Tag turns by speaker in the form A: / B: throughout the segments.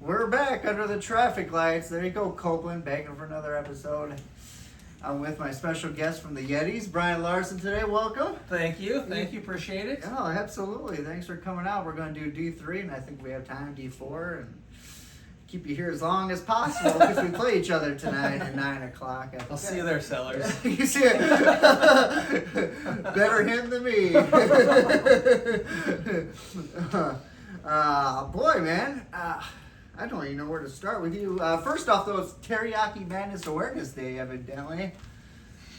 A: We're back under the traffic lights. There you go, Copeland, begging for another episode. I'm with my special guest from the Yetis, Brian Larson today. Welcome.
B: Thank you. Appreciate it.
A: Oh, absolutely. Thanks for coming out. We're going to do D3, and I think we have time D4, and keep you here as long as possible because we play each other tonight at 9 o'clock.
B: I'll see you there, Sellers.
A: You see it? Better him than me. Boy, man. I don't even know where to start with you. First off, though, it's Teriyaki Madness Awareness Day, evidently.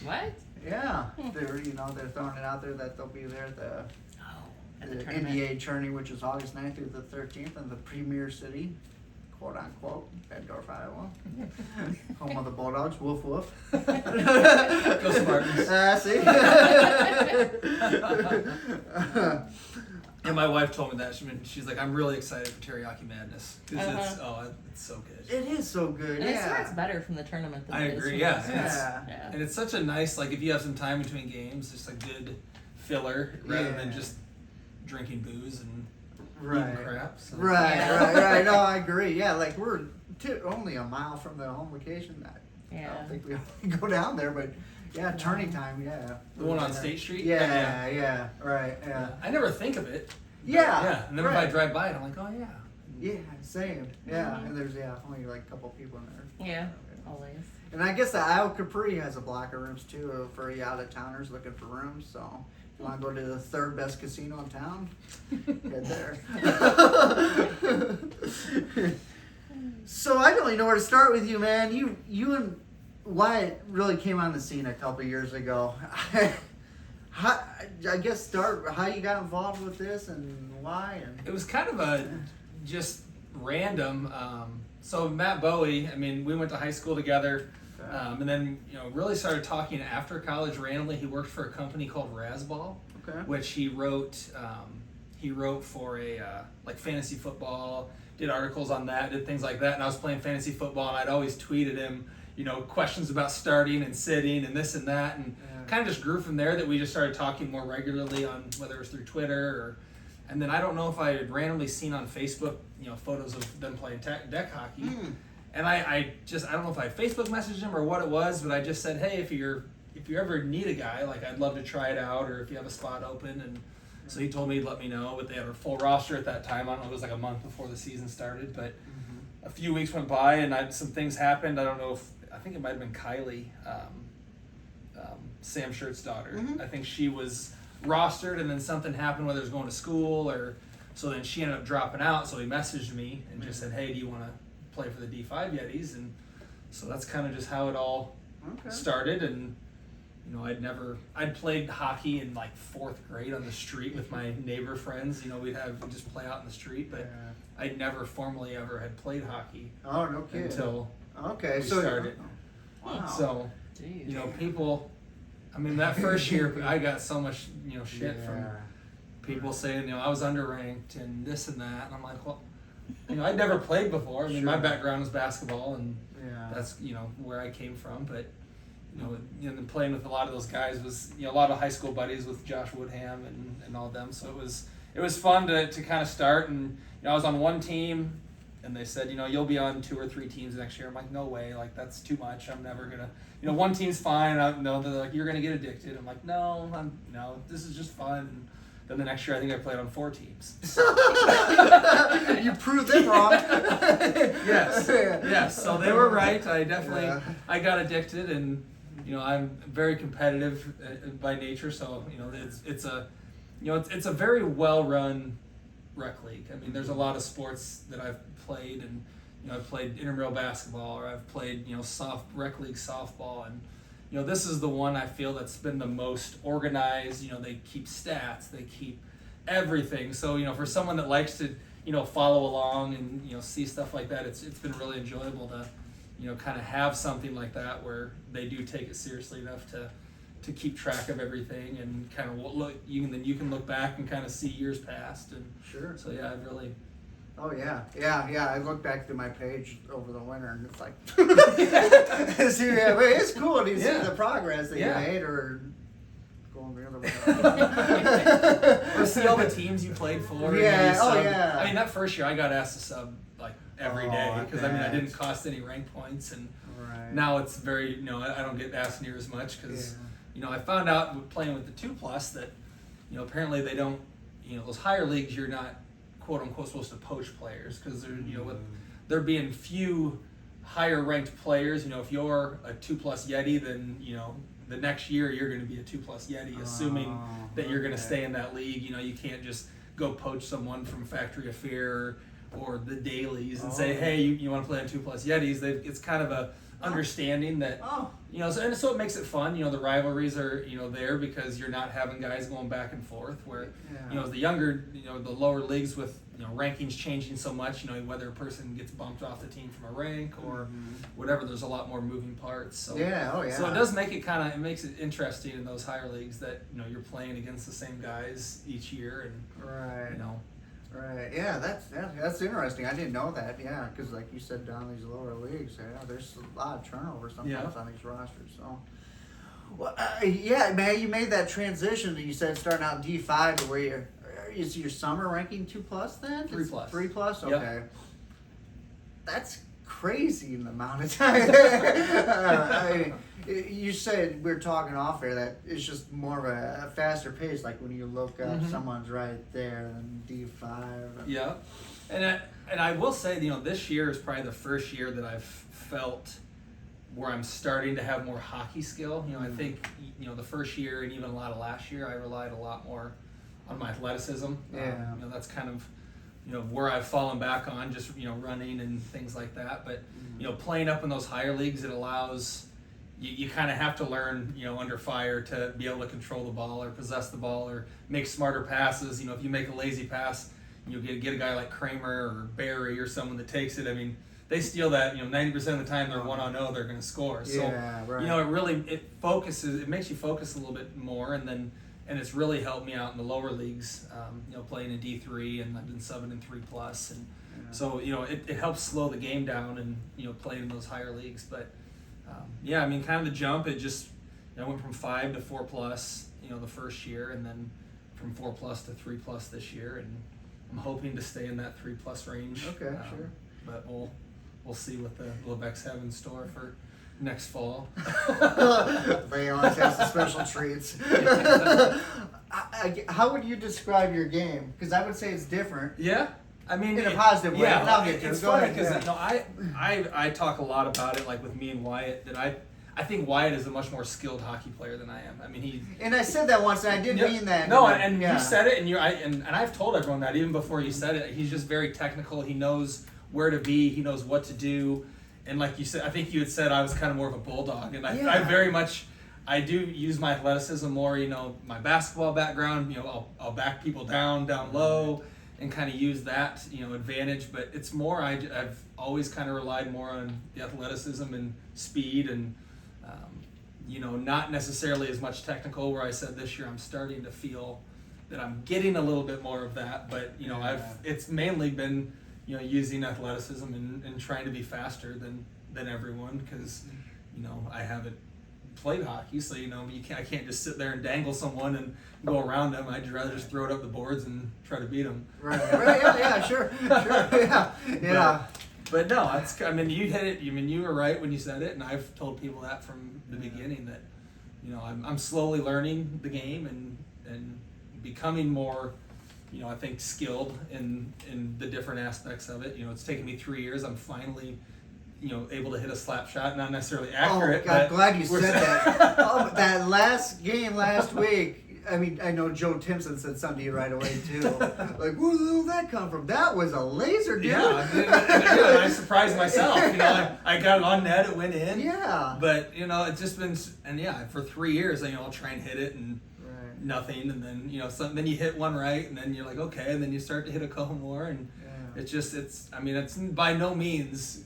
C: What?
A: Yeah, they're throwing it out there that they'll be there at the NBA Tourney, which is August 9th through the 13th in the Premier City, quote unquote, Beddorf, Iowa, home of the Bulldogs. Woof woof.
B: Go Spartans.
A: See.
B: And my wife told me that. She's like, I'm really excited for Teriyaki Madness. Because it's so good.
A: It is so good,
C: And
A: yeah.
C: I swear it's better from the tournament than
B: I
C: it is
B: agree,
C: from
B: yeah.
C: the
A: Yeah.
B: And it's such a nice, like, if you have some time between games, just a good filler rather than just drinking booze and eating crap. So.
A: Right. No, I agree. Yeah, like we're only a mile from the home location. I don't think we go down there, but yeah, Tourney time, yeah.
B: The one on State Street?
A: Yeah, right.
B: I never think of it.
A: Yeah.
B: And then if I drive by it, I'm like, oh yeah.
A: Yeah, same. Yeah, and there's only like a couple people in there.
C: Yeah, always.
A: And I guess the Isle Capri has a block of rooms too for you out-of-towners looking for rooms. So if you want to go to the third best casino in town, head there. So I don't even know where to start with you, man. You and Wyatt really came on the scene a couple years ago. I guess start how you got involved with this and why. And
B: it was kind of just random. So Matt Bowie, I mean, we went to high school together, and then really started talking after college. Randomly, he worked for a company called Razzball, which he wrote for a like fantasy football. Did articles on that, did things like that, and I was playing fantasy football, and I'd always tweeted him, questions about starting and sitting and this and that, and kind of just grew from there. That we just started talking more regularly on whether it was through Twitter and then I don't know if I had randomly seen on Facebook, photos of them playing deck hockey, and I don't know if I Facebook messaged him or what it was, but I just said, hey, if you ever need a guy, like I'd love to try it out, or if you have a spot open, and so he told me he'd let me know, but they had a full roster at that time. I don't know, it was like a month before the season started, but a few weeks went by and some things happened. I don't know I think it might have been Kylie, Sam Shirt's daughter. I think she was rostered and then something happened, whether it was going to school so then she ended up dropping out. So he messaged me and just said, hey, do you want to play for the D5 Yetis? And so that's kind of just how it all started. And I'd played hockey in like 4th grade on the street with my neighbor friends. We'd just play out in the street, but I'd never formally ever had played hockey.
A: Oh, no kidding.
B: Until we
A: so
B: started.
A: Wow.
B: So, people, I mean, that first year I got so much, shit from people saying, I was underranked and this and that. And I'm like, well, I'd never played before. I mean, my background was basketball and that's, where I came from. But and playing with a lot of those guys was, a lot of high school buddies with Josh Woodham and all them. So it was fun to kind of start. And I was on one team, and they said, you'll be on 2 or 3 teams next year. I'm like, no way, like that's too much. I'm never gonna, one team's fine. They're like, you're gonna get addicted. I'm like, no, this is just fun. And then the next year, I think I played on 4 teams.
A: You proved them wrong.
B: Yes. So they were right. I definitely, I got addicted, and I'm very competitive by nature. So it's a very well run rec league. I mean, there's a lot of sports that I've played, and I've played intramural basketball, or I've played rec league softball, and this is the one I feel that's been the most organized. They keep stats, they keep everything. So for someone that likes to follow along and see stuff like that, it's been really enjoyable to kind of have something like that where they do take it seriously enough to keep track of everything, and kind of look. You can look back and kind of see years past, and so yeah, I've really.
A: Oh yeah. I look back through my page over the winter, and it's like, it's cool to see the progress that you made, or going the other way.
B: Or see all the teams you played for.
A: Yeah.
B: I mean, that first year I got asked to sub like every
A: Oh,
B: day
A: I
B: because I
A: bet.
B: didn't cost any rank points, and
A: Right.
B: now it's very I don't get asked near as much because I found out with playing with the 2+ that apparently they don't those higher leagues you're not quote unquote supposed to poach players because they're with there being few higher ranked players. If you're a 2+ Yeti, then the next year you're going to be a 2+ Yeti, assuming that you're going to stay in that league. You can't just go poach someone from Factory Affair or the dailies and say, hey, you want to play on 2+ Yetis. It's kind of a understanding that so it makes it fun. The rivalries are there because you're not having guys going back and forth where the younger the lower leagues with rankings changing so much, whether a person gets bumped off the team from a rank or whatever, there's a lot more moving parts. So so it does make it makes it interesting in those higher leagues that you're playing against the same guys each year and
A: Right. Yeah, that's interesting. I didn't know that. Yeah, because like you said, down these lower leagues, there's a lot of turnover sometimes on these rosters. So, well, man, you made that transition that you said starting out in D5 to where is your summer ranking 2+ then?
B: 3+.
A: 3+. Okay.
B: Yep.
A: That's crazy in the amount of time. You said we were talking off air that it's just more of a faster pace. Like when you look up, someone's right there, and D5.
B: Yeah, and I will say, this year is probably the first year that I've felt where I'm starting to have more hockey skill. I think the first year and even a lot of last year, I relied a lot more on my athleticism. That's kind of where I've fallen back on just running and things like that. But playing up in those higher leagues, it allows you kind of have to learn under fire to be able to control the ball or possess the ball or make smarter passes. If you make a lazy pass, you get a guy like Kramer or Barry or someone that takes it. They steal that. 90% of the time they're 1-on-0, they're going to score. So it makes you focus a little bit more, and it's really helped me out in the lower leagues. Playing in D3, and I've been subbing in 3+, and so it helps slow the game down and playing in those higher leagues. But kind of the jump. It just I went from 5 to 4+, the first year, and then from 4+ to 3+ this year, and I'm hoping to stay in that 3+ range.
A: Okay, sure.
B: But we'll see what the Levex have in store for next fall.
A: They always have some special treats. How would you describe your game? Because I would say it's different.
B: Yeah.
A: In a positive way.
B: Yeah,
A: I'll get to
B: it's
A: it. Go
B: funny
A: ahead,
B: because I talk a lot about it, like with me and Wyatt, that I think Wyatt is a much more skilled hockey player than I am.
A: And I said that once, and I didn't mean that.
B: No, and you said it, and I've told everyone that even before you said it. He's just very technical. He knows where to be. He knows what to do. And like you said, I think you had said I was kind of more of a bulldog, and I very much. I do use my athleticism more, my basketball background, I'll back people down low and kind of use that, advantage. But it's more, I've always kind of relied more on the athleticism and speed and, not necessarily as much technical, where I said this year I'm starting to feel that I'm getting a little bit more of that. But, it's mainly been, using athleticism and trying to be faster than everyone because, I haven't played hockey, so I can't just sit there and dangle someone and go around them. I'd rather just throw it up the boards and try to beat them. Right.
A: Sure, yeah.
B: But no, you hit it. You were right when you said it, and I've told people that from the beginning that I'm slowly learning the game and becoming more I think skilled in the different aspects of it. It's taken me 3 years. I'm finally able to hit a slap shot, not necessally accurate.
A: Oh, God, glad you said that. That last game last week, I know Joe Timpson said something to you right away, too. Like, where the hell did that come from? That was a laser, dude.
B: Yeah, I surprised myself. I got it on net, it went in.
A: Yeah.
B: But, it's just been, for 3 years, I'll try and hit it, and nothing, and then, then you hit one right, and then you're like, okay, and then you start to hit a couple more, and it's by no means,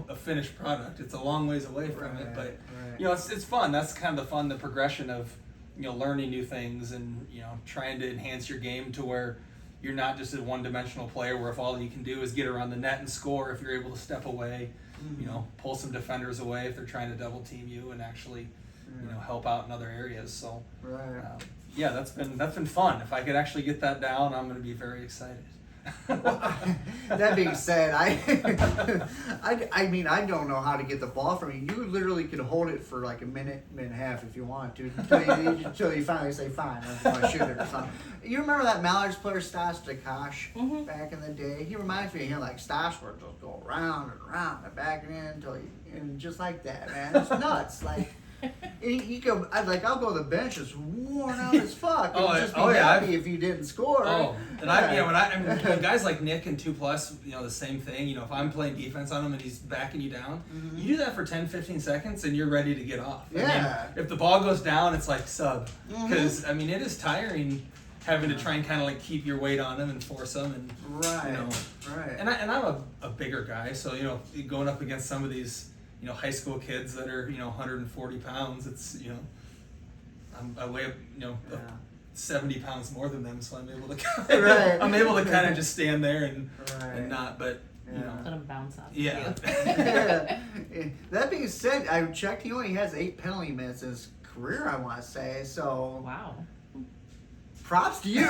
B: a finished product. It's a long ways away from it, but, it's fun. That's kind of the fun, the progression of, learning new things and, trying to enhance your game to where you're not just a one-dimensional player where if all you can do is get around the net and score, if you're able to step away, pull some defenders away if they're trying to double team you and actually, help out in other areas. So, that's been fun. If I could actually get that down, I'm going to be very excited.
A: That being said, I mean, I don't know how to get the ball from you. You literally could hold it for like a minute and a half if you want to, until you finally say, fine, I'm going to shoot it or something. You remember that Mallards player, Stas Dakash, back in the day? He reminds me of him, like Stas would just go around and around and back and in until and just like that, man. It's nuts. Like, I'll go to the bench, it's worn out as fuck. And just be happy if you didn't score.
B: Oh, and I mean, guys like Nick and 2+, the same thing. If I'm playing defense on him and he's backing you down, you do that for 10, 15 seconds and you're ready to get off.
A: Yeah.
B: I mean, if the ball goes down, it's like sub. Because, I mean, it is tiring having to try and kind of like keep your weight on him and force him. And,
A: Right.
B: And I'm a bigger guy, so, going up against some of these, high school kids that are, 140 pounds, it's, I weigh, 70 pounds more than them, so I'm able to I'm able to kind of just stand there and not, but
C: let them bounce off.
B: Yeah.
A: That being said, I checked. He only has 8 penalty minutes in his career, I want to say. So
C: wow.
A: Props to you.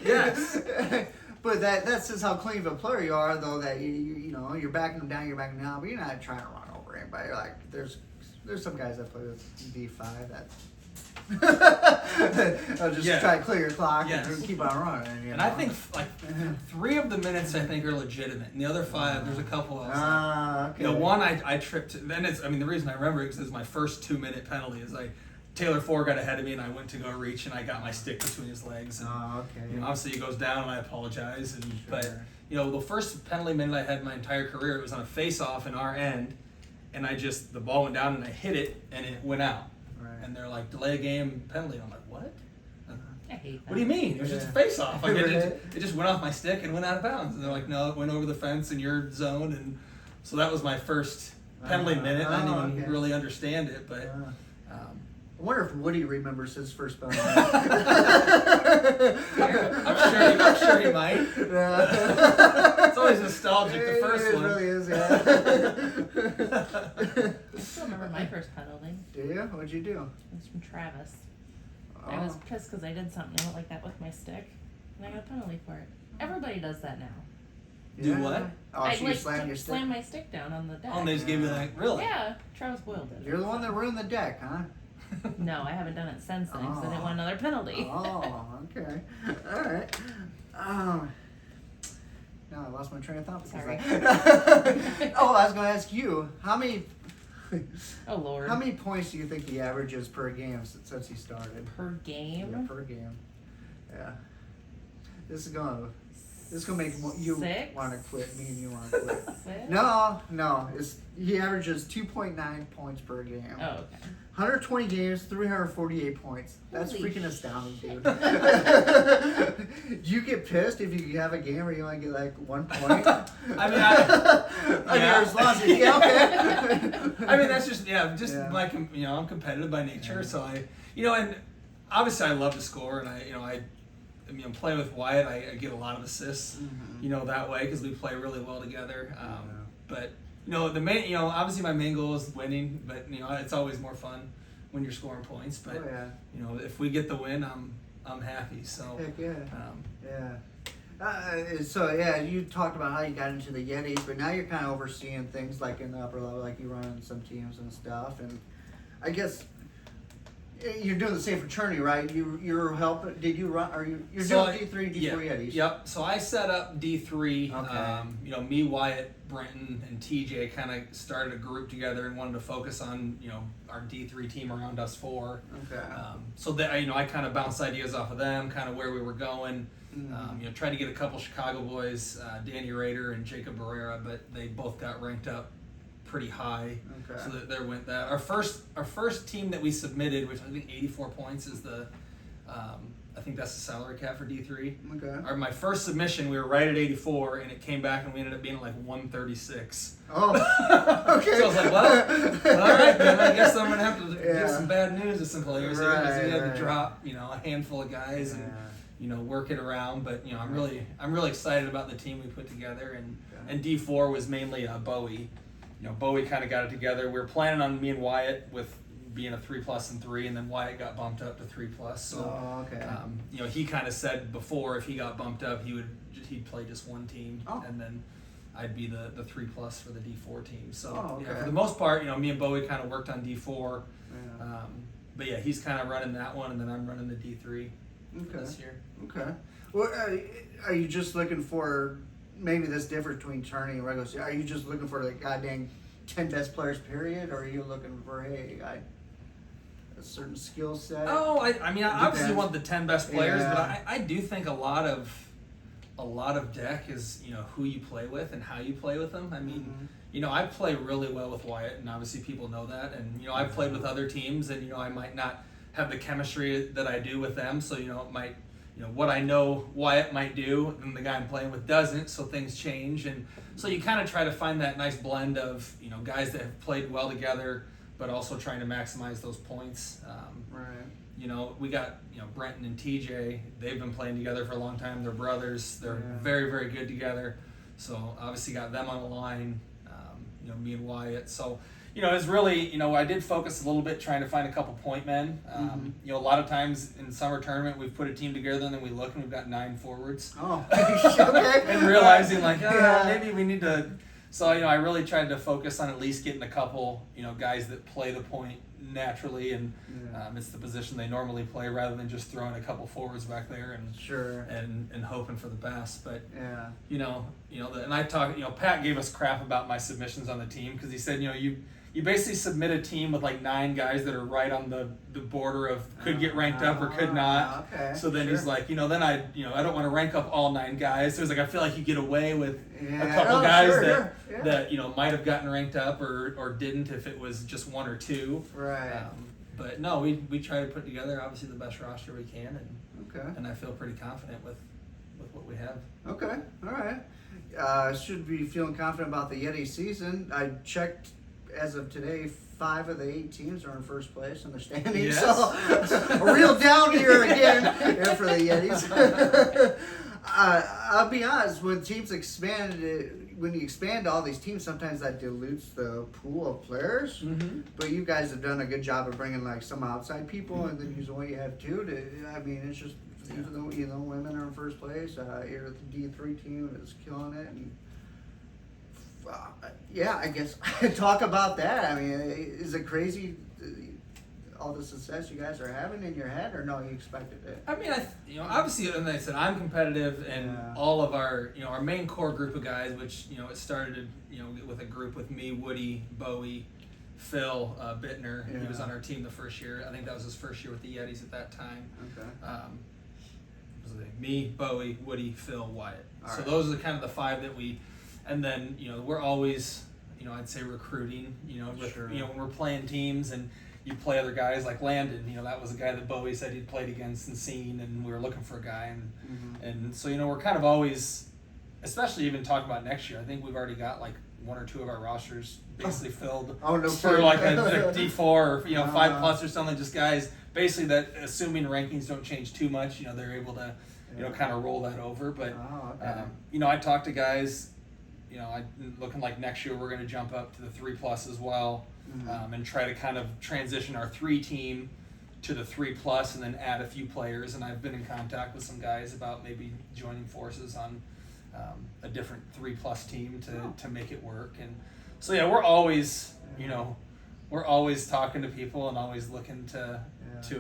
B: Yes.
A: But that's just how clean of a player you are, though. That you're backing them down, but you're not trying to run over anybody. Like there's some guys that play with D5 that. I'll just try to clear your clock and keep on running.
B: And I think like 3 of the minutes I think are legitimate, and the other 5 there's a couple else.
A: Okay.
B: One I tripped. Then the reason I remember it is my first 2-minute penalty is Taylor Ford got ahead of me and I went to go reach and I got my stick between his legs. And, obviously he goes down and I apologize. And but the first penalty minute I had in my entire career, it was on a face-off in our end, and the ball went down and I hit it and it went out. And they're like, delay a game penalty. I'm like, what?
C: I hate that.
B: What do you mean? It was just a face-off. Like, it just went off my stick and went out of bounds. And they're like, no, it went over the fence in your zone. And so that was my first penalty minute. I didn't even really understand it, but.
A: I wonder if Woody remembers his first penalty.
B: I'm sure he might. It's always nostalgic, the first one.
A: It really is,
C: I still remember my first penalty.
A: Do you? What'd you do?
C: It was from Travis. I was pissed because I did something like that with my stick, and I got a penalty for it. Everybody does that now.
B: Do what?
A: Oh,
C: I
A: so you slammed your stick?
C: slam my stick down on the deck.
B: Oh, and they just gave you really?
C: Yeah, Travis Boyle did it.
A: You're the one that ruined the deck, huh?
C: No, I haven't done it since then because I didn't want another penalty.
A: Oh, okay. All right. Now I lost my train of thought.
C: Sorry.
A: Oh, I was going to ask you, how many
C: Oh, Lord.
A: How many points do you think he averages per game since he started?
C: Per game?
A: Yeah, per game. Yeah. This is gonna make you
C: 6?
A: want to quit. Me and you want to quit.
C: 6?
A: No. He averages 2.9 points per game.
C: Oh, okay.
A: 120 games, 348 points. That's
C: Holy
A: freaking astounding, dude. Do you get pissed if you have a game where you only get like 1 point?
B: I mean,
A: your response is, yeah, okay.
B: I mean, that's just like, I'm competitive by nature, so and obviously I love to score, and I'm playing with Wyatt, I get a lot of assists, that way, because we play really well together. But the main, obviously my main goal is winning, but it's always more fun when you're scoring points. But if we get the win, I'm happy. So
A: heck yeah. You talked about how you got into the Yetis, but now you're kind of overseeing things like in the upper level, like you run some teams and stuff. And I guess you're doing the same for Tourney, right? You're helping. Did you run? You're doing D3, D4 Yetis?
B: Yep. So I set up D3.
A: Okay.
B: Me, Wyatt, Brenton, and TJ kind of started a group together and wanted to focus on our D3 team around us 4.
A: Okay.
B: So that I kind of bounced ideas off of them, kind of where we were going. Tried to get a couple Chicago boys, Danny Rader and Jacob Barrera, but they both got ranked up pretty high.
A: Okay.
B: So there went that. Our first team that we submitted, which I think 84 points is the, I think that's the salary cap for D3.
A: Okay.
B: My first submission, we were right at 84, and it came back and we ended up being at like 136.
A: Oh, okay.
B: So I was like, well, all right, then I guess I'm gonna have to give some bad news to some players here, because we had to drop, a handful of guys and work it around. But I'm really excited about the team we put together, and D4 was mainly Bowie. Bowie kind of got it together. We were planning on me and Wyatt with being a 3+ and 3, and then Wyatt got bumped up to 3+. So, he kind of said before if he got bumped up, he would he'd play just one team,
A: Oh.
B: and then I'd be the 3+ for the D4 team. So
A: Oh,
B: yeah,
A: okay.
B: for the most part, me and Bowie kind of worked on D4.
A: Yeah.
B: But yeah, he's kind of running that one, and then I'm running the D3
A: Okay.
B: this year.
A: Okay. Well, are you just looking for maybe this difference between tourney and regular season? Are you just looking for the goddamn 10 best players, period, or are you looking for a certain skill set?
B: Oh, I mean, I obviously
A: Depends.
B: want the 10 best players,
A: Yeah.
B: but I do think a lot of deck is who you play with and how you play with them. I mean, I play really well with Wyatt, and obviously people know that. And I've played with other teams, and I might not have the chemistry that I do with them. So it might, what I know Wyatt might do, and the guy I'm playing with doesn't. So things change, and so you kind of try to find that nice blend of guys that have played well together, but also trying to maximize those points.
A: Right.
B: We got Brenton and TJ. They've been playing together for a long time. They're brothers. They're
A: Yeah.
B: very, very good together. So obviously got them on the line. Me and Wyatt. So it's really I did focus a little bit trying to find a couple point men. A lot of times in summer tournament we've put a team together and then we look and we've got 9 forwards.
A: Oh, okay.
B: And realizing like
A: Yeah.
B: maybe we need to. So I really tried to focus on at least getting a couple guys that play the point naturally, and it's the position they normally play rather than just throwing a couple forwards back there and
A: Sure.
B: and hoping for the best. But
A: Yeah.
B: and I talked. Pat gave us crap about my submissions on the team because he said you basically submit a team with like 9 guys that are right on the border of could get ranked up or could not.
A: Okay.
B: So then
A: Sure.
B: he's like, then I don't want to rank up all 9 guys. So he's like, I feel like you get away with
A: Yeah.
B: a couple
A: Oh,
B: guys
A: sure,
B: that
A: yeah.
B: that might have gotten ranked up or didn't if it was just 1 or 2.
A: Right.
B: But no, we try to put together obviously the best roster we can,
A: Okay.
B: and I feel pretty confident with what we have.
A: Okay. All right. Should be feeling confident about the Yeti season. I checked as of today. 5 of the 8 teams are in first place in the standings.
B: Yes.
A: So a real down year again for the Yetis. I'll be honest. When teams when you expand all these teams, sometimes that dilutes the pool of players.
B: Mm-hmm.
A: But you guys have done a good job of bringing like some outside people, and then using what you have too. It's just even though women are in first place, your D3 team is killing it, and I guess talk about that. I mean, is it crazy? All the success you guys are having in your head, or no, you expected it?
B: I mean, obviously, and I said I'm competitive, and
A: Yeah.
B: all of our, our main core group of guys, which it started, with a group with me, Woody, Bowie, Phil, Bittner. He was
A: Yeah.
B: on our team the first year. I think that was his first year with the Yetis at that time.
A: Okay.
B: Was it me, Bowie, Woody, Phil, Wyatt.
A: All
B: So
A: right.
B: those are kind of the 5 that we, and then we're always, I'd say recruiting. With
A: Sure.
B: when we're playing teams and you play other guys like Landon, that was a guy that Bowie said he'd played against and seen, and we were looking for a guy, and so we're kind of always, especially even talking about next year. I think we've already got like 1 or 2 of our rosters basically filled
A: Oh, no
B: for
A: kidding.
B: like a D4 or 5+ or something. Just guys basically that, assuming rankings don't change too much, they're able to kind of roll that over. But
A: Oh, okay.
B: I talked to guys. Looking like next year we're going to jump up to the 3+ as well. And try to kind of transition our 3 team to the 3+, and then add a few players. And I've been in contact with some guys about maybe joining forces on a different 3+ team to make it work. And so we're always we're always talking to people and always looking to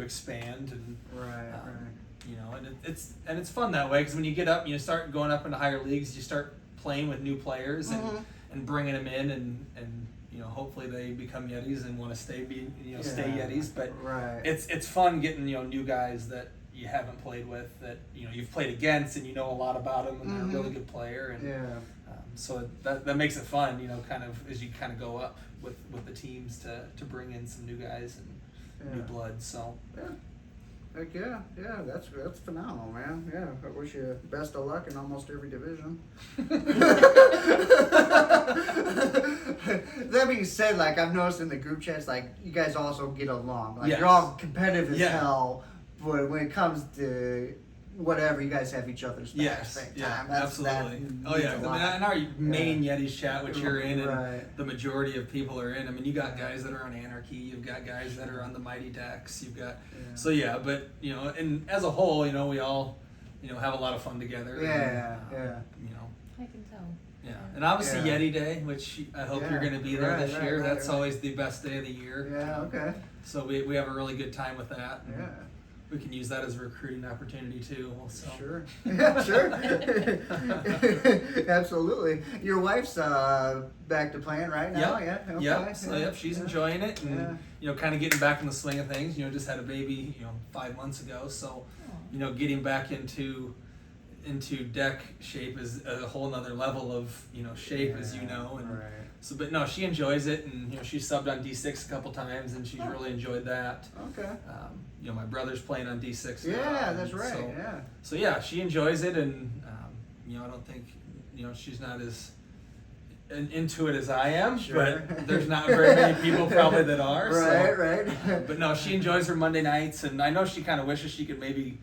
B: expand and
A: Right.
B: and it's fun that way, because when you get up, you start going up into higher leagues, you start playing with new players and bringing them in and hopefully they become Yetis and want to stay stay Yetis. But
A: Right.
B: it's fun getting new guys that you haven't played with, that you've played against and a lot about them, and they're a really good player, and so that makes it fun, kind of as you kind of go up with the teams to bring in some new guys and new blood. So
A: Yeah. Heck yeah, that's phenomenal, man. Yeah, I wish you best of luck in almost every division. That being said, like I've noticed in the group chats, like you guys also get along. Like
B: Yes.
A: you're all competitive as
B: Yeah.
A: hell, but when it comes to whatever, you guys have each other's backs.
B: yes,
A: big
B: yeah,
A: time.
B: absolutely.
A: That
B: Oh yeah,
A: means a lot.
B: in our main Yetis chat, which you're in, and
A: Right.
B: the majority of people are in. I mean, you got guys that are on Anarchy, you've got guys that are on the Mighty Decks, you've got
A: Yeah.
B: so but and as a whole, we all have a lot of fun together.
A: Yeah,
B: and,
C: I can tell.
B: Yeah, and obviously
A: Yeah.
B: Yeti Day, which I hope you're going to be there this year. That's always the best day of the year.
A: Yeah, okay.
B: So we have a really good time with that.
A: Yeah.
B: We can use that as a recruiting opportunity too. So.
A: Sure. Yeah, sure. Absolutely. Your wife's back to playing right now.
B: Yep.
A: Yeah. Okay.
B: Yep. So she's enjoying it, and kind of getting back in the swing of things. Just had a baby, 5 months ago. So, getting back into deck shape is a whole nother level of shape, as you know. And
A: right.
B: so, but no, she enjoys it, and she subbed on D6 a couple times, and she's really enjoyed that.
A: Okay.
B: My brother's playing on D6 now.
A: Yeah, that's right.
B: So,
A: yeah.
B: So yeah, she enjoys it, and I don't think she's not as into it as I am,
A: Sure.
B: but there's not very many people probably that are.
A: Right,
B: so.
A: right.
B: But no, she enjoys her Monday nights, and I know she kind of wishes she could maybe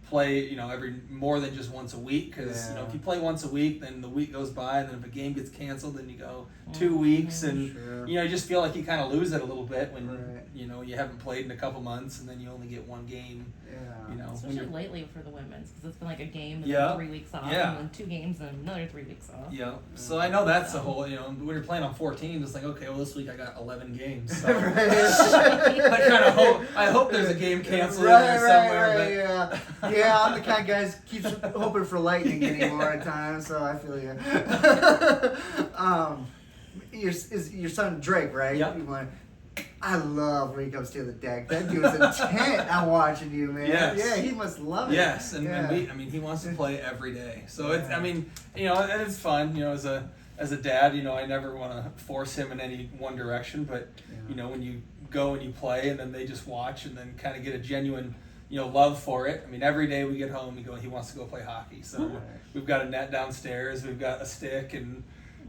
B: play, every more than just once a week, because if you play once a week, then the week goes by, and then if a game gets canceled, then you go 2 weeks, and
A: Sure.
B: you just feel like you kind of lose it a little bit when
A: Right.
B: you haven't played in a couple months, and then you only get one game.
A: Yeah.
C: Especially lately for the women's, because it's been like a game and
B: Yeah.
C: then 3 weeks off,
B: Yeah.
C: and then 2 games and another 3 weeks off.
B: Yeah, so I know that's a whole, when you're playing on 14, it's like, okay, well this week I got 11 games. So. I hope there's a game canceled in there somewhere.
A: Right, yeah. Yeah, I'm the kind of guy that keeps hoping for lightning anymore at times, so I feel you. Your son Drake, right?
B: Yep.
A: I love when he comes to the deck. That dude's intent on watching you, man.
B: Yes.
A: Yeah, he must love it.
B: Yes, and
A: yeah.
B: he wants to play every day. So it's, and it's fun, as a dad, I never want to force him in any one direction, but when you go and you play, and then they just watch, and then kind of get a genuine, love for it. Every day we get home, he wants to go play hockey. So we've got a net downstairs, we've got a stick, and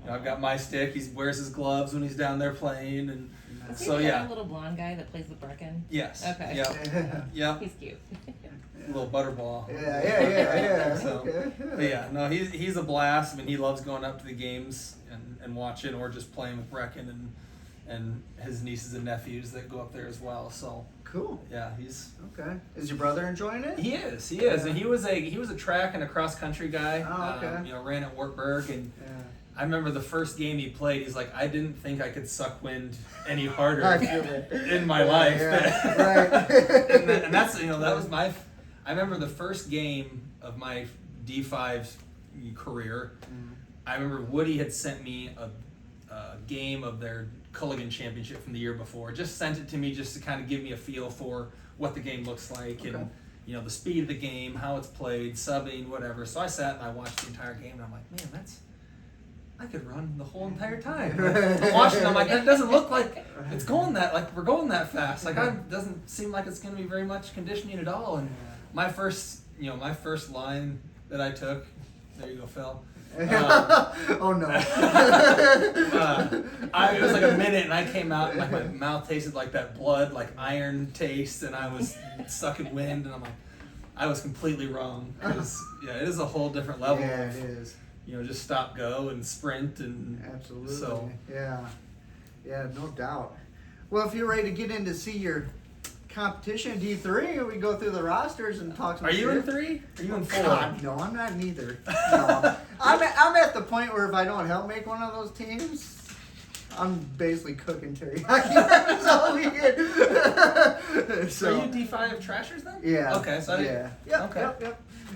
B: I've got my stick. He wears his gloves when he's down there playing, and
C: Is he
B: so
C: the
B: yeah.
C: other little blonde guy that plays with Brecken?
B: Yes.
C: Okay.
B: Yep. Yep.
C: He's cute.
B: Little butterball.
A: Yeah.
B: So,
A: Okay.
B: but yeah, no, he's a blast. He loves going up to the games and watching, or just playing with Brecken and his nieces and nephews that go up there as well. So
A: Cool.
B: yeah, he's
A: Okay. Is your brother enjoying it?
B: he is, and he was a track and a cross country guy.
A: Oh, okay.
B: Ran at Wartburg, and
A: Yeah.
B: I remember the first game he played. He's like, I didn't think I could suck wind any harder
A: I feel it.
B: in my life.
A: Yeah, right.
B: And that's that was my. I remember the first game of my D5 career. I remember Woody had sent me a game of their Culligan Championship from the year before. Just sent it to me just to kind of give me a feel for what the game looks like, and the speed of the game, how it's played, subbing, whatever. So I sat and I watched the entire game, and I'm like, man, I could run the whole entire time. I'm watching, I'm like, that doesn't look like it's going we're going that fast. Like, it doesn't seem like it's going to be very much conditioning at all. And my first line that I took, there you go, Phil.
A: Oh no.
B: It was like a minute, and I came out, and my mouth tasted like that blood, like iron taste, and I was sucking wind, and I'm like, I was completely wrong. Because it is a whole different level.
A: Yeah,
B: of,
A: it is.
B: just stop, go, and sprint, and
A: Absolutely.
B: So
A: Yeah, no doubt. Well, if you're ready to get in to see your competition in D3, we go through the rosters and talk some
B: Are you
A: shit.
B: in 3? Are you in 4?
A: God, no, I'm not neither. No. I'm at the point where if I don't help make one of those teams, I'm basically cooking teriyaki wraps all weekend.
B: So are you D5 Trashers then?
A: Yeah.
B: Okay, so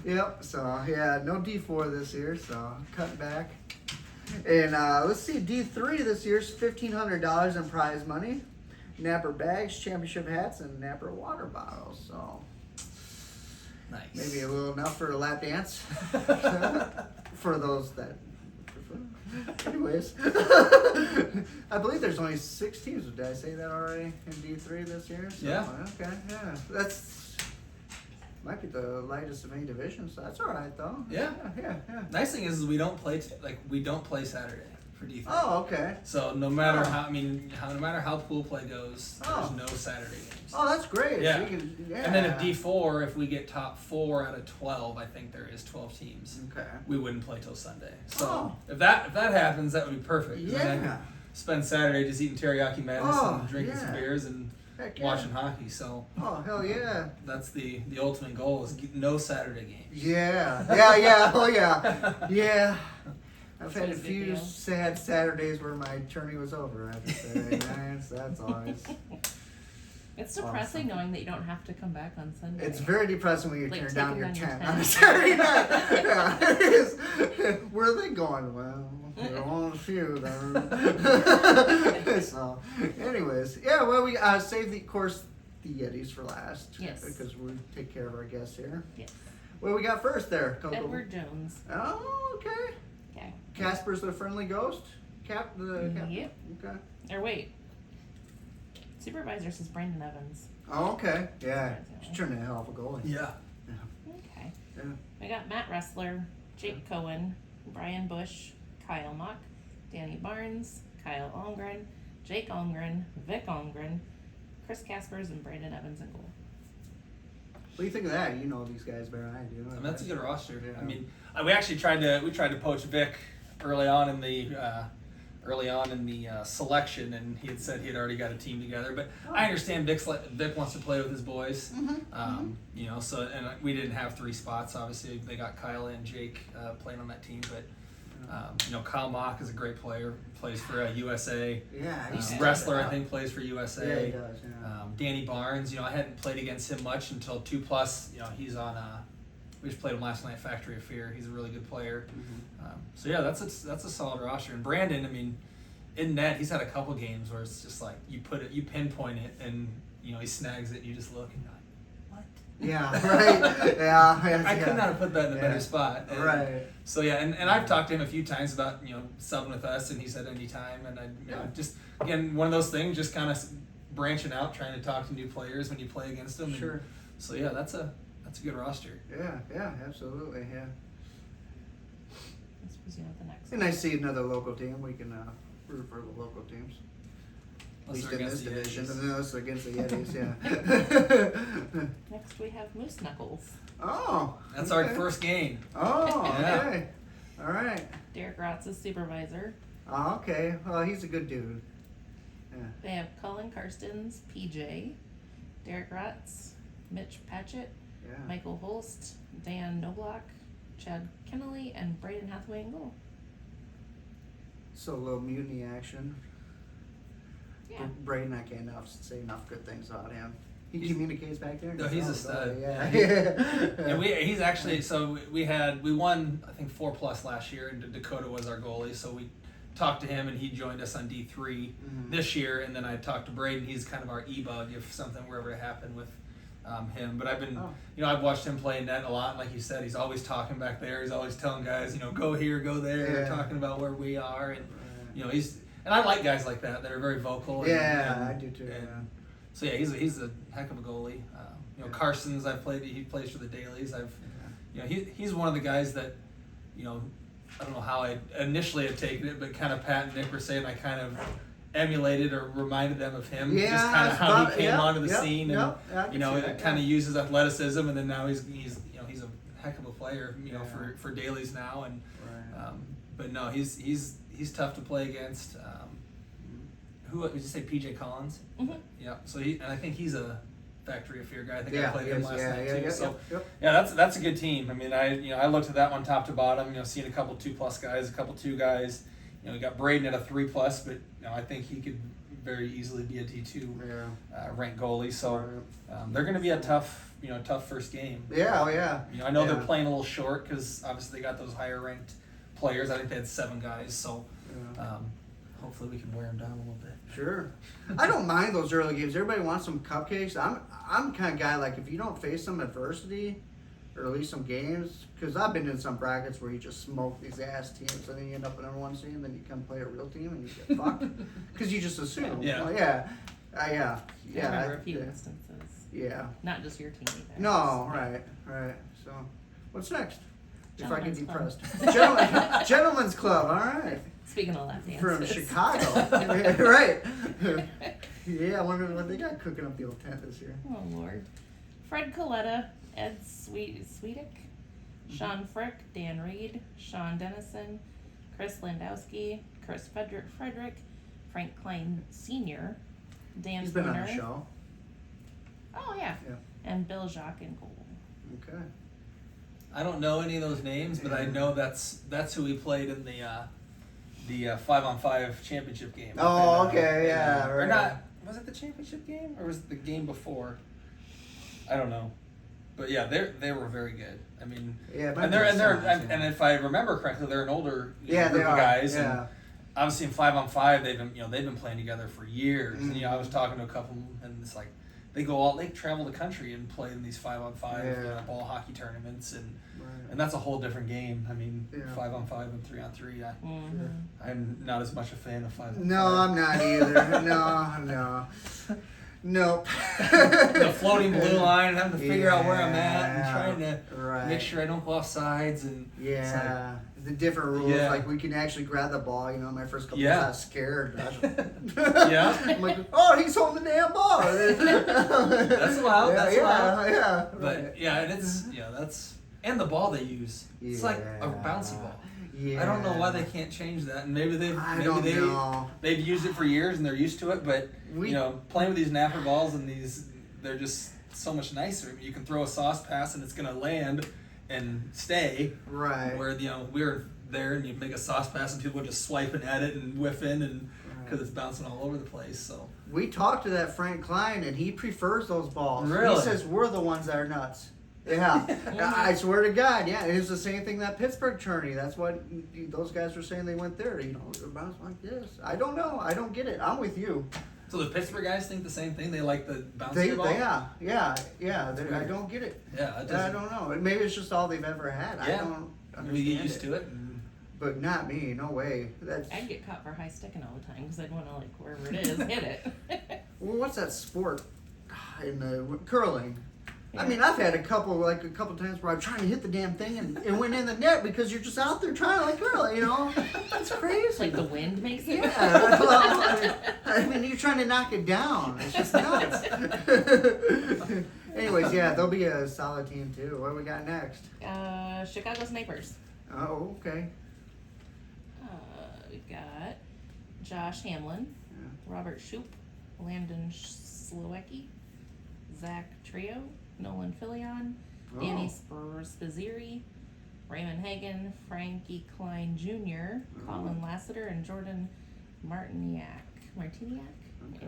A: Yep. So yeah, no D4 this year, so cutting back. And let's see, D3 this year's $1,500 in prize money, Napper bags, championship hats, and Napper water bottles. So
B: nice.
A: maybe a little enough for a lap dance for those that prefer. Anyways, I believe there's only 6 teams. Did I say that already in D3 this year? So,
B: Yeah.
A: Okay. Yeah. That's might be the lightest of any division, so that's all right though.
B: Yeah.
A: Yeah.
B: Nice thing is we don't play Saturday for D3.
A: Oh, okay.
B: So no matter no matter how pool play goes, there's no Saturday games.
A: Oh, that's great.
B: Yeah.
A: So you can, yeah.
B: And then if D4, if we get top 4 out of 12, I think there is 12 teams.
A: Okay.
B: We wouldn't play till Sunday. So
A: Oh.
B: if that happens, that would be perfect. 'Cause then I
A: Yeah.
B: can spend Saturday just eating teriyaki madness
A: Oh,
B: and drinking some
A: yeah.
B: beers and
A: Heck yeah.
B: watching hockey. So
A: Oh, hell yeah.
B: that's the ultimate goal is no Saturday games.
A: Yeah. Oh, yeah. Yeah. I've had a
C: That's a good
A: few
C: deal.
A: sad Saturdays where my tourney was over, I have to say. That's always...
C: It's depressing knowing that you don't have to come back on Sunday.
A: It's very depressing when you
C: Like,
A: turn
C: taking
A: down your
C: down your
A: tent
C: tent.
A: on a Saturday night. Yeah, it is. Where are they going? Well, there are only a few there. So, anyways, yeah. Well, we saved the Yetis for last.
C: Yes.
A: Because we take care of our guests here.
C: Yes.
A: What do we got first there, Coco?
C: Edward Jones.
A: Oh, okay.
C: Okay.
A: Casper's the friendly ghost. Cap.
C: Yep.
A: Okay.
C: Or wait. Supervisor says Brandon Evans.
A: Oh, okay. Yeah. He's turning a hell of a goalie.
B: Yeah.
C: Okay.
A: Yeah.
C: We got Matt Ressler, Jake Cohen, Brian Bush, Kyle Mock, Danny Barnes, Kyle Almgren, Jake Almgren, Vic Almgren, Chris Caspers, and Brandon Evans in goal.
A: What do you think of that? You know these guys better than I do.
B: I mean, that's a good roster.
A: Yeah.
B: I mean, we actually tried to poach Vic early on in the selection, and he had said he had already got a team together. But I understand Vic wants to play with his boys. You know, so and we didn't have 3 spots. Obviously, they got Kyle and Jake playing on that team, but. You know, Kyle Mock is a great player. Plays for USA.
A: Yeah,
B: Wrestler, I think, plays for USA.
A: Yeah, he does. Yeah.
B: Danny Barnes, you know, I hadn't played against him much until 2+. You know, he's on. We just played him last night, Factory of Fear. He's a really good player. So yeah, that's a solid roster. And Brandon, I mean, in net, he's had a couple games where it's just like you pinpoint it, and you know he snags it, and you just look and you're like, what?
A: Yeah, right. Yeah.
B: I could not have put that in a better spot. And
A: Right.
B: So yeah, and I've talked to him a few times about, you know, subbing with us, and he said anytime, and you know, just again one of those things, just kind of branching out, trying to talk to new players when you play against them.
A: Sure.
B: And so yeah, that's a good roster.
A: Yeah, absolutely, yeah.
C: I suppose you have the next
A: And I see another local team. We can root for the local teams. At
B: Unless
A: least
B: they're
A: in this
B: against the
A: division,
B: Yankees.
A: and us against the Yetis, yeah.
C: Next we have Moose Knuckles.
A: Oh.
B: That's
A: okay.
B: our first game.
A: Oh,
B: Yeah.
A: okay. All right.
C: Derek Rotz is supervisor.
A: Oh, okay. Well, he's a good dude. Yeah.
C: They have Colin Karstens, PJ, Derek Rotz, Mitch Patchett,
A: Yeah.
C: Michael Holst, Dan Noblock, Chad Kennelly, and Braden Hathaway in goal.
A: So a little mutiny action.
C: Yeah.
A: Braden, I can't say enough good things about him. He communicates back there.
B: No, he's a stud.
A: Yeah.
B: And he's actually, so we won I think 4+ last year, and Dakota was our goalie, so we talked to him and he joined us on D3 this year, and then I talked to Braden. He's kind of our e-bug if something were ever to happen with him. But I've been, you know, I've watched him play net a lot, and like you said, he's always talking back there. He's always telling guys, you know, go here, go there, talking about where we are, and you know, and I like guys like that are very vocal. And,
A: I do too.
B: So yeah, he's a heck of a goalie. You know, Carson's he plays for the Dailies. You know, he's one of the guys that, you know, I don't know how I initially had taken it, but kind of Pat and Nick were saying I kind of emulated or reminded them of him.
A: Yeah,
B: just kind of how he came onto the
A: yep,
B: scene,
A: yep,
B: and you know, it kind of uses athleticism, and then now he's you know, he's a heck of a player. You know, for Dailies now, and but no, he's tough to play against. Who did you say? PJ Collins.
C: Mm-hmm.
B: Yeah. So and I think he's a Factory of Fear guy. I think I played him last night too.
A: Yeah,
B: So that's a good team. I mean, I looked at that one top to bottom. You know, seeing a couple 2+ guys, a couple 2 guys. You know, we got Braden at a 3+, but you know, I think he could very easily be a D2 ranked goalie. So they're going to be a tough first game.
A: Yeah.
B: You know, I know they're playing a little short because obviously they got those higher ranked players. I think they had 7 guys. So. Hopefully we can wear them down a little bit.
A: Sure. I don't mind those early games. Everybody wants some cupcakes. I'm the kind of guy, like, if you don't face some adversity or at least some games, because I've been in some brackets where you just smoke these ass teams and then you end up in number 1 seed, and then you come play a real team and you get fucked because you just assume.
B: Yeah.
A: Well,
C: I remember a few instances.
A: Yeah.
C: Not just your team either.
A: No, right. So, what's next? If I get
C: Gentlemen's
A: depressed. Gentlemen's Club, all right.
C: Speaking of lap dances.
A: From Chicago. Right. Yeah, I wonder what they got cooking up the old tent this year.
C: Oh, Lord. Fred Coletta, Ed Sweetick, Sean Frick, Dan Reed, Sean Dennison, Chris Landowski, Chris Frederick, Frank Klein Sr., Dan
A: He's been on
C: Spooner.
A: the show.
C: Oh, yeah.
A: Yeah.
C: And Bill Jacques in goal.
A: Okay.
B: I don't know any of those names, but I know that's who we played in the 5-on-5 championship game.
A: Oh,
B: And,
A: okay, yeah,
B: Or
A: right.
B: not? Was it the championship game or was it the game before? I don't know, but yeah, they were very good. I mean,
A: Yeah, it might
B: and
A: be
B: they're
A: the Suns,
B: and
A: yeah.
B: if I remember correctly, they're an older
A: Yeah,
B: group
A: they
B: of
A: are.
B: guys,
A: Yeah.
B: and obviously in 5-on-5 they've been playing together for years. And I was
A: Mhm.
B: talking to a couple, and it's like they travel the country and play in these 5-on-5
A: Yeah.
B: ball hockey tournaments, and
A: Right.
B: that's a whole different game. I mean,
A: Yeah.
B: 5-on-5 and 3-on-3.
C: Mm-hmm.
B: I'm not as much a fan of 5-on-5.
A: No, I'm not either. No. Nope.
B: The floating blue line and having to figure out where I'm at and
A: Yeah,
B: trying to
A: right.
B: make sure I don't go off sides and it's like,
A: Yeah, the different rules.
B: Yeah.
A: Like we can actually grab the ball. You know, my first couple
B: Yeah.
A: years I was scared.
B: Yeah.
A: I'm like, oh, he's holding the damn ball.
B: That's allowed. That's allowed.
A: Yeah.
B: But
A: right.
B: yeah, and that's and the ball they use. It's like a
A: Yeah.
B: bouncy ball.
A: Yeah.
B: I don't know why they can't change that, and maybe
A: I don't know.
B: they've used it for years and they're used to it. But
A: We-
B: playing with these napper balls and they're just so much nicer. You can throw a sauce pass and it's gonna land and stay.
A: Right.
B: Where we're there and you make a sauce pass and people are just swiping at it and whiffing and because it's bouncing all over the place. So
A: We talked to that Frank Klein, and he prefers those balls.
B: Really?
A: He says we're the ones that are nuts. Yeah, I swear to God. Yeah, it was the same thing that Pittsburgh tourney. That's what those guys were saying. They went there. You know, the bounce like this. I don't know. I don't get it. I'm with you.
B: So the Pittsburgh guys think the same thing. They like the bouncy
A: They
B: ball.
A: yeah. I
B: weird.
A: don't get it.
B: Yeah,
A: I don't know. Maybe it's just all they've ever had. I
B: Yeah.
A: don't understand
B: Maybe get used to it. And
A: But not me. No way. That's
C: I'd get caught for high sticking all the time because I'd want to, like, wherever it is, hit it.
A: well, what's that sport in the curling? I
C: Yeah.
A: mean, I've had a couple times where I'm trying to hit the damn thing and it went in the net because you're just out there trying to like curl, you know? That's crazy.
C: Like the wind makes it.
A: Yeah. Well, I mean, you're trying to knock it down. It's just nuts. Anyways, yeah, they'll be a solid team too. What do we got next?
C: Chicago Snipers.
A: Oh, okay.
C: We've got Josh Hamlin,
A: Yeah.
C: Robert Shoup, Landon Slowacki, Zach Trio, Nolan Filion, Danny Spaziri, Raymond Hagen, Frankie Klein Jr., Colin Lassiter, and Jordan Martiniak.
A: Okay.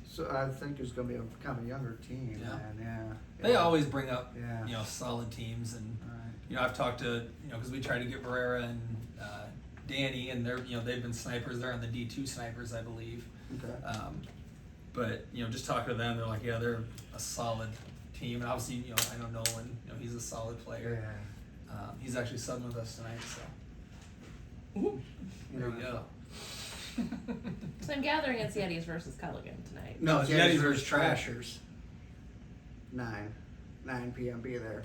A: So I think there's going to be a kind of younger team.
B: Yeah.
A: Man. Yeah.
B: they always bring up
A: Yeah.
B: solid teams, and
A: Right.
B: I've talked to because we tried to get Barrera and Danny, and they're they've been snipers. They're on the D2 snipers, I believe.
A: Okay.
B: But just talking to them, they're like, yeah, they're a solid team, and obviously I know Nolan. He's a solid player.
A: Yeah.
B: He's actually subbing with us tonight, so there we go.
C: So I'm gathering it's Yetis versus Culligan tonight.
A: No,
B: it's
A: it's
B: Yetis
A: Yetis versus
B: versus
A: Trashers. 9 p.m. Be there.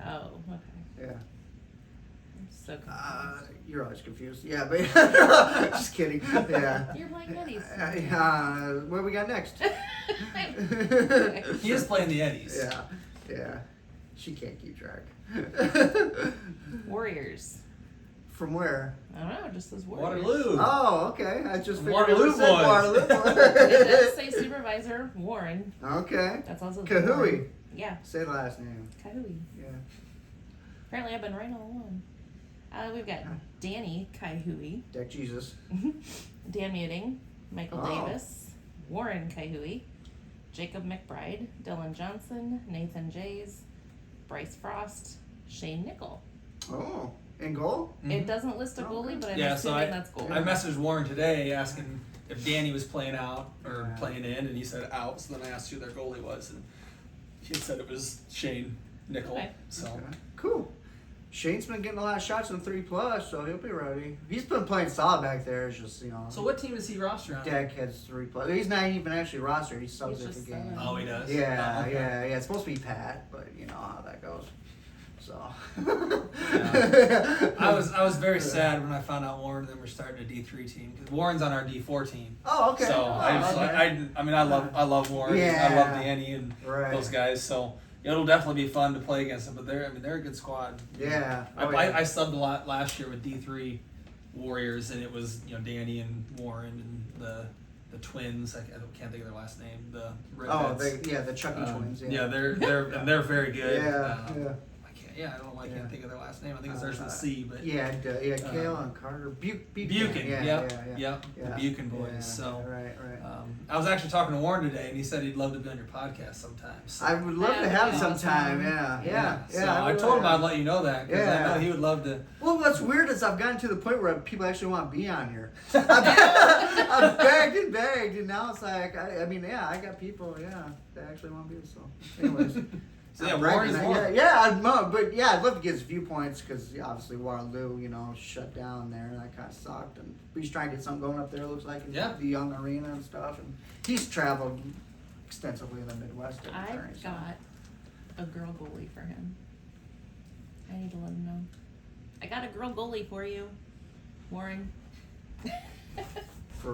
C: Oh, okay.
A: Yeah.
C: I'm so confused.
A: You're always confused. Yeah, but just kidding. Yeah.
C: You're playing Yetis.
A: What we got next?
B: He is playing the Eddies.
A: Yeah. She can't keep track.
C: Warriors.
A: From where?
C: I don't know, just says Warriors.
B: Waterloo.
A: Oh, okay. I just figured
B: Waterloo
A: it said
B: boys.
A: Waterloo.
C: It does say supervisor Warren.
A: Okay.
C: That's also
A: Kahui.
C: Warren. Yeah,
A: Say the last name.
C: Kahui.
A: Yeah.
C: Apparently I've been right all along. We've got Danny Kaihui,
A: Deck Jesus.
C: Dan Muting, Michael
A: Oh.
C: Davis, Warren Kaihui, Jacob McBride, Dylan Johnson, Nathan Jays, Bryce Frost, Shane Nickel.
A: Oh, in goal?
C: It doesn't list a
A: Oh,
C: goalie, but I'm
B: Yeah, so
C: assuming that's goal.
B: I messaged Warren today asking if Danny was playing out or
A: Yeah.
B: playing in, and he said out. So then I asked who their goalie was, and he had said it was Shane Nickel.
C: Okay.
B: So
A: Okay. Cool. Shane's been getting a lot of shots in 3+, so he'll be ready. He's been playing solid back there. It's just,
B: So what team does he roster on?
A: Deck has 3+. He's not even actually rostered. He's subs
C: He's
A: at the
C: just
A: game.
C: subbing.
B: Oh, he does.
A: Yeah,
B: Oh, okay.
A: yeah. It's supposed to be Pat, but you know how that goes. So.
B: I was very sad when I found out Warren and them were starting a D3 team because Warren's on our D4 team.
A: Oh, okay.
B: So I just
A: okay.
B: I mean I love Warren. I
A: Yeah.
B: love Danny and
A: Right.
B: those guys. So it'll definitely be fun to play against them. But they're a good squad.
A: Yeah.
B: I,
A: Oh, yeah.
B: I subbed a lot last year with D3 Warriors, and it was Danny and Warren and the the twins. I can't think of their last name. The
A: Oh,
B: redheads.
A: the Chucky twins.
B: Yeah, they're very good.
A: Yeah.
B: I don't know why I can't think of their last name. I think it starts with a C, but
A: Kale and Carter.
B: Buchan.
A: Yeah.
B: The Buchan boys.
A: Yeah,
B: So
A: right.
B: I was actually talking to Warren today, and he said he'd love to be on your podcast sometime. So.
A: I would love to have
C: awesome.
A: sometime. Yeah.
B: So I told him I'd let you know that because I know he would love to.
A: Well, what's weird is I've gotten to the point where people actually want to be on here. I've begged, and now it's like, I got people, that actually want to be. So, anyways.
B: So Warren's one.
A: I'd love to get his viewpoints because obviously Waterloo, shut down there. That kind of sucked, and he's trying to get something going up there. Looks like in the Young Arena and stuff. And he's traveled extensively in the Midwest.
C: I got a girl goalie for him. I need to let him know. I got a girl goalie for you, Warren.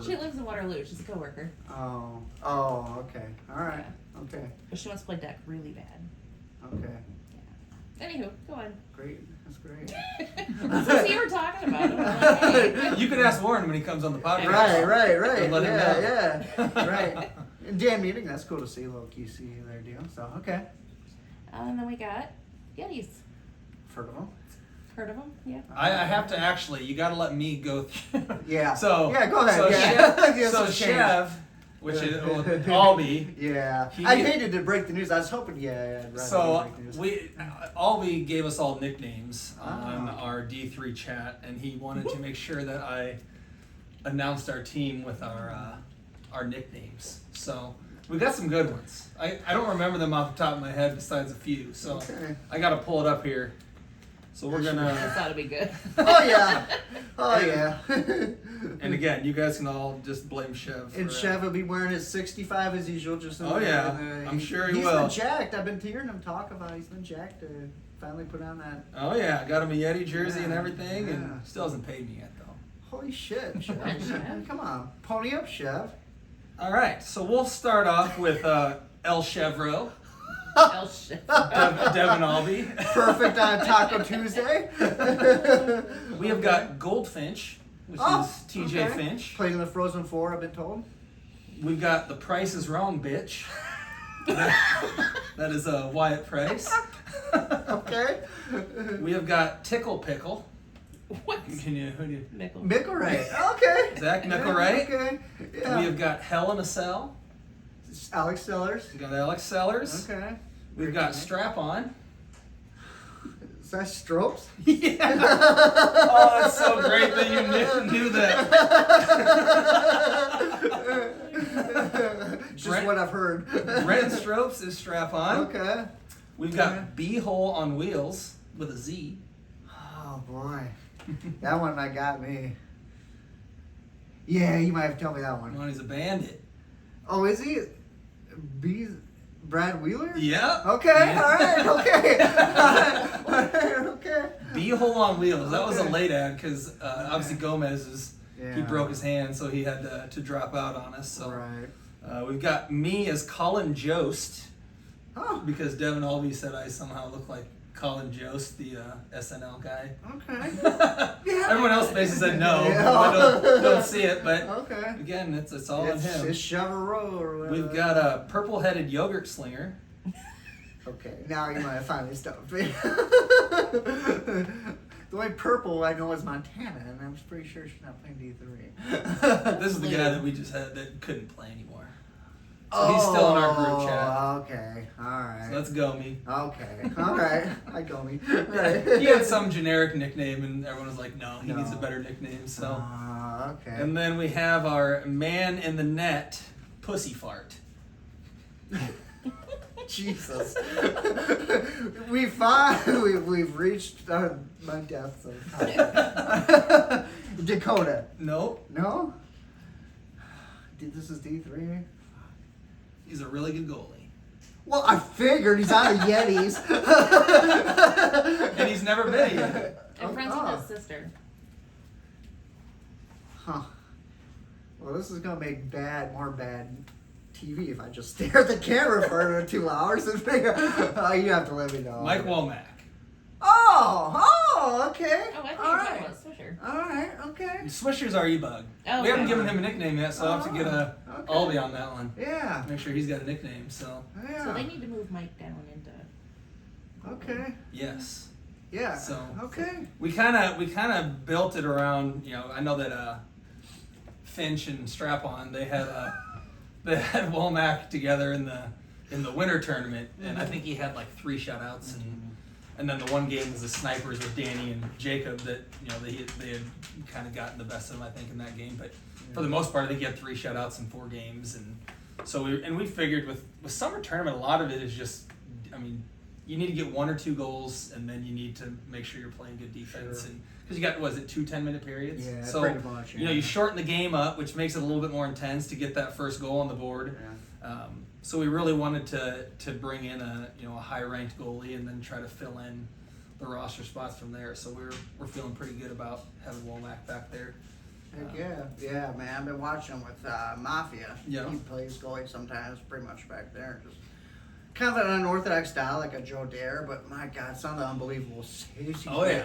C: She lives in Waterloo. She's a coworker.
A: Oh, okay. All right.
C: Yeah.
A: Okay.
C: But she wants to play deck really bad.
A: Okay.
C: Yeah. Anywho, go on.
A: Great. That's great.
C: Since you were talking about it, I'm like, hey.
B: You can ask Warren when he comes on the podcast.
A: Right.
B: Let him know.
A: Yeah. Right. And Dan Meeting, that's cool to see, low key see their deal. So, okay.
C: And then we got Yetis.
A: Heard of them?
C: Heard of them? Yeah.
B: I have to actually. You got to let me go through.
A: Yeah.
B: So
A: yeah, go ahead.
B: So
A: Yeah.
B: Chev, which is Albie.
A: Yeah. I hated to break the news. I was hoping. I'd rather
B: So
A: break the news.
B: Albie gave us all nicknames on our D3 chat, and he wanted to make sure that I announced our team with our nicknames. So we got some good ones. I don't remember them off the top of my head besides a few. So
A: Okay.
B: I got to pull it up here. So we're
C: This
B: gonna.
C: ought to be good.
A: Oh yeah.
B: And again, you guys can all just blame Chev.
A: And Chev will be wearing his 65 as usual.
B: I'm sure he
A: he's
B: will.
A: been jacked. I've been hearing him talk about. He's been jacked to finally put on that.
B: Oh yeah, got him a Yeti jersey and
A: Yeah,
B: everything,
A: yeah.
B: and still hasn't paid me yet though.
A: Holy shit, Chev!
C: Chev.
A: Come on, pony up, Chev.
B: All right, so we'll start off with El Chevro,
C: Oh, shit.
B: Devin Albie.
A: Perfect on Taco Tuesday.
B: We have got Goldfinch, which is TJ
A: okay.
B: Finch.
A: Played in the Frozen Four, I've been told.
B: We've got The Price is Wrong, bitch. That is Wyatt Price.
A: Okay.
B: We have got Tickle Pickle.
C: What?
B: Who do you?
C: Mickle.
A: Micklewright. Okay.
B: Zach Micklewright.
A: Okay. Yeah.
B: We have got Hell in a Cell.
A: Alex Sellers.
B: We got Alex Sellers.
A: Okay.
B: We've got Strap On.
A: Is that Stropes?
B: Yeah. Oh, that's so great that you knew that.
A: Just what I've heard.
B: Brent Stropes is Strap On.
A: Okay.
B: We've got B-Hole on Wheels with a Z.
A: Oh boy. That one might got me. Yeah, you might have told me that one.
B: He's a bandit.
A: Oh, is he? Brad Wheeler?
B: Yeah.
A: Okay, alright, okay.
B: B-Hole on Wheels. That was a
A: Okay.
B: late ad because obviously Gomez he
A: Yeah.
B: broke his hand, so he had to drop out on us. So
A: Right.
B: we've got me as Colin Jost
A: Oh,
B: because Devin Albee said I somehow look like Colin Jost, the SNL guy.
A: okay.
B: Everyone else basically said no.
A: Yeah.
B: I don't see it, but
A: Okay.
B: again, it's all on him.
A: It's Chevrolet or whatever.
B: We've got a purple-headed yogurt slinger.
A: Okay, now you might have finally stopped me. The only purple I know is Montana, and I'm pretty sure she's not playing D3.
B: This is the guy that we just had that couldn't play anymore. So he's still in our group chat.
A: Okay, alright.
B: So let's go me.
A: Okay, alright. I go me. Right.
B: He had some generic nickname, and everyone was like, "No, he needs a better nickname." So,
A: Okay.
B: and then we have our man in the net, Pussy Fart.
A: Jesus. We've reached my death. So. Dakota.
B: Nope,
A: No? This is D3?
B: he's a really good goalie,
A: Well, I figured he's out of Yetis.
B: and he's never been yet.
C: I'm friends with his sister.
A: Huh. Well, this is gonna make more bad TV if I just stare at the camera for 2 hours and figure. You have to let me know.
B: Mike Womack.
A: Oh, okay.
C: Oh, I thought you
A: All
C: were
A: right.
C: talking about Swisher. Swisher.
A: All right, okay.
B: Swisher's our e-bug.
C: Oh,
B: We haven't
C: okay.
B: given him a nickname yet, so I'll have to get a
A: okay.
B: Albie on that one.
A: Yeah,
B: Make sure he's got a nickname. So
A: yeah.
C: So they need to move Mike down into.
A: Okay,
B: yes,
A: yeah.
B: So-
A: okay.
B: we kind of built it around. I know that Finch and Strap On they had Womack together in the winter tournament, and I think he had like 3 shutouts and then the one game was the snipers with Danny and Jacob that they had kind of gotten the best of them, I think, in that game. But for the most part, I think he had 3 shutouts in 4 games, and so we figured with summer tournament, a lot of it is just, you need to get 1 or 2 goals, and then you need to make sure you're playing good defense,
A: Sure.
B: and because you got 2 10-minute periods,
A: Yeah,
B: so
A: pretty much. Yeah.
B: you shorten the game up, which makes it a little bit more intense to get that first goal on the board.
A: Yeah.
B: So we really wanted to bring in a high ranked goalie and then try to fill in the roster spots from there. So we're feeling pretty good about having Womack back there.
A: Heck yeah, man. I've been watching him with Mafia.
B: Yeah.
A: He plays goalie sometimes, pretty much back there. Just kind of an unorthodox style, like a Joe Dare, but my God, some of the unbelievable saves.
B: Oh, yeah.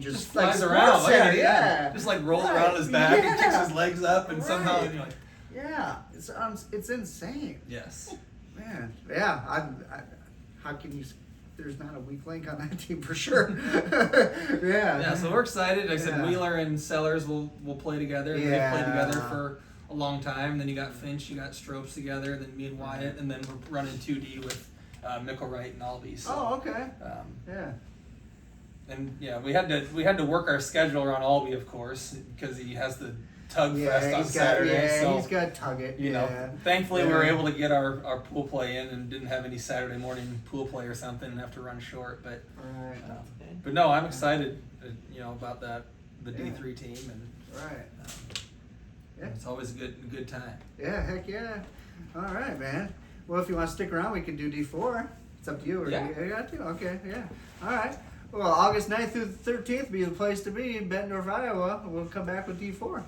A: Just
B: Flies
A: like
B: around,
A: sports center, yeah.
B: just like rolls
A: Right.
B: around his back and kicks
A: Yeah.
B: his legs up, and somehow
A: Right.
B: you're like,
A: Yeah, it's insane,
B: yes.
A: man. Yeah, how can you? There's not a weak link on that team for sure. Yeah.
B: Yeah, so we're excited. Like I said,
A: Yeah.
B: Wheeler and Sellers will play together. They've played
A: Yeah.
B: together for a long time. Then you got Finch, you got Stropes together, then me and Wyatt, and then we're running 2D with Mickelwright and Albie. So,
A: Oh, okay.
B: yeah. And yeah, we had to work our schedule around Albie, of course, because he has the Tug Fest on Saturday. So
A: he's got Tug It.
B: you
A: yeah.
B: know, thankfully we
A: Yeah.
B: were able to get our pool play in and didn't have any Saturday morning pool play or something and have to run short. But
A: Right.
C: That's good.
B: but no, I'm excited, about the
A: Yeah.
B: D3 team, and
A: Right. Yeah.
B: it's always a good time.
A: Yeah, heck yeah. All right, man. Well, if you want to stick around, we can do D4. It's up to you. Or
B: Yeah.
A: You got to? Okay, yeah. All right. Well, August 9th through the 13th be the place to be in Bettendorf, Iowa. We'll come back with D4.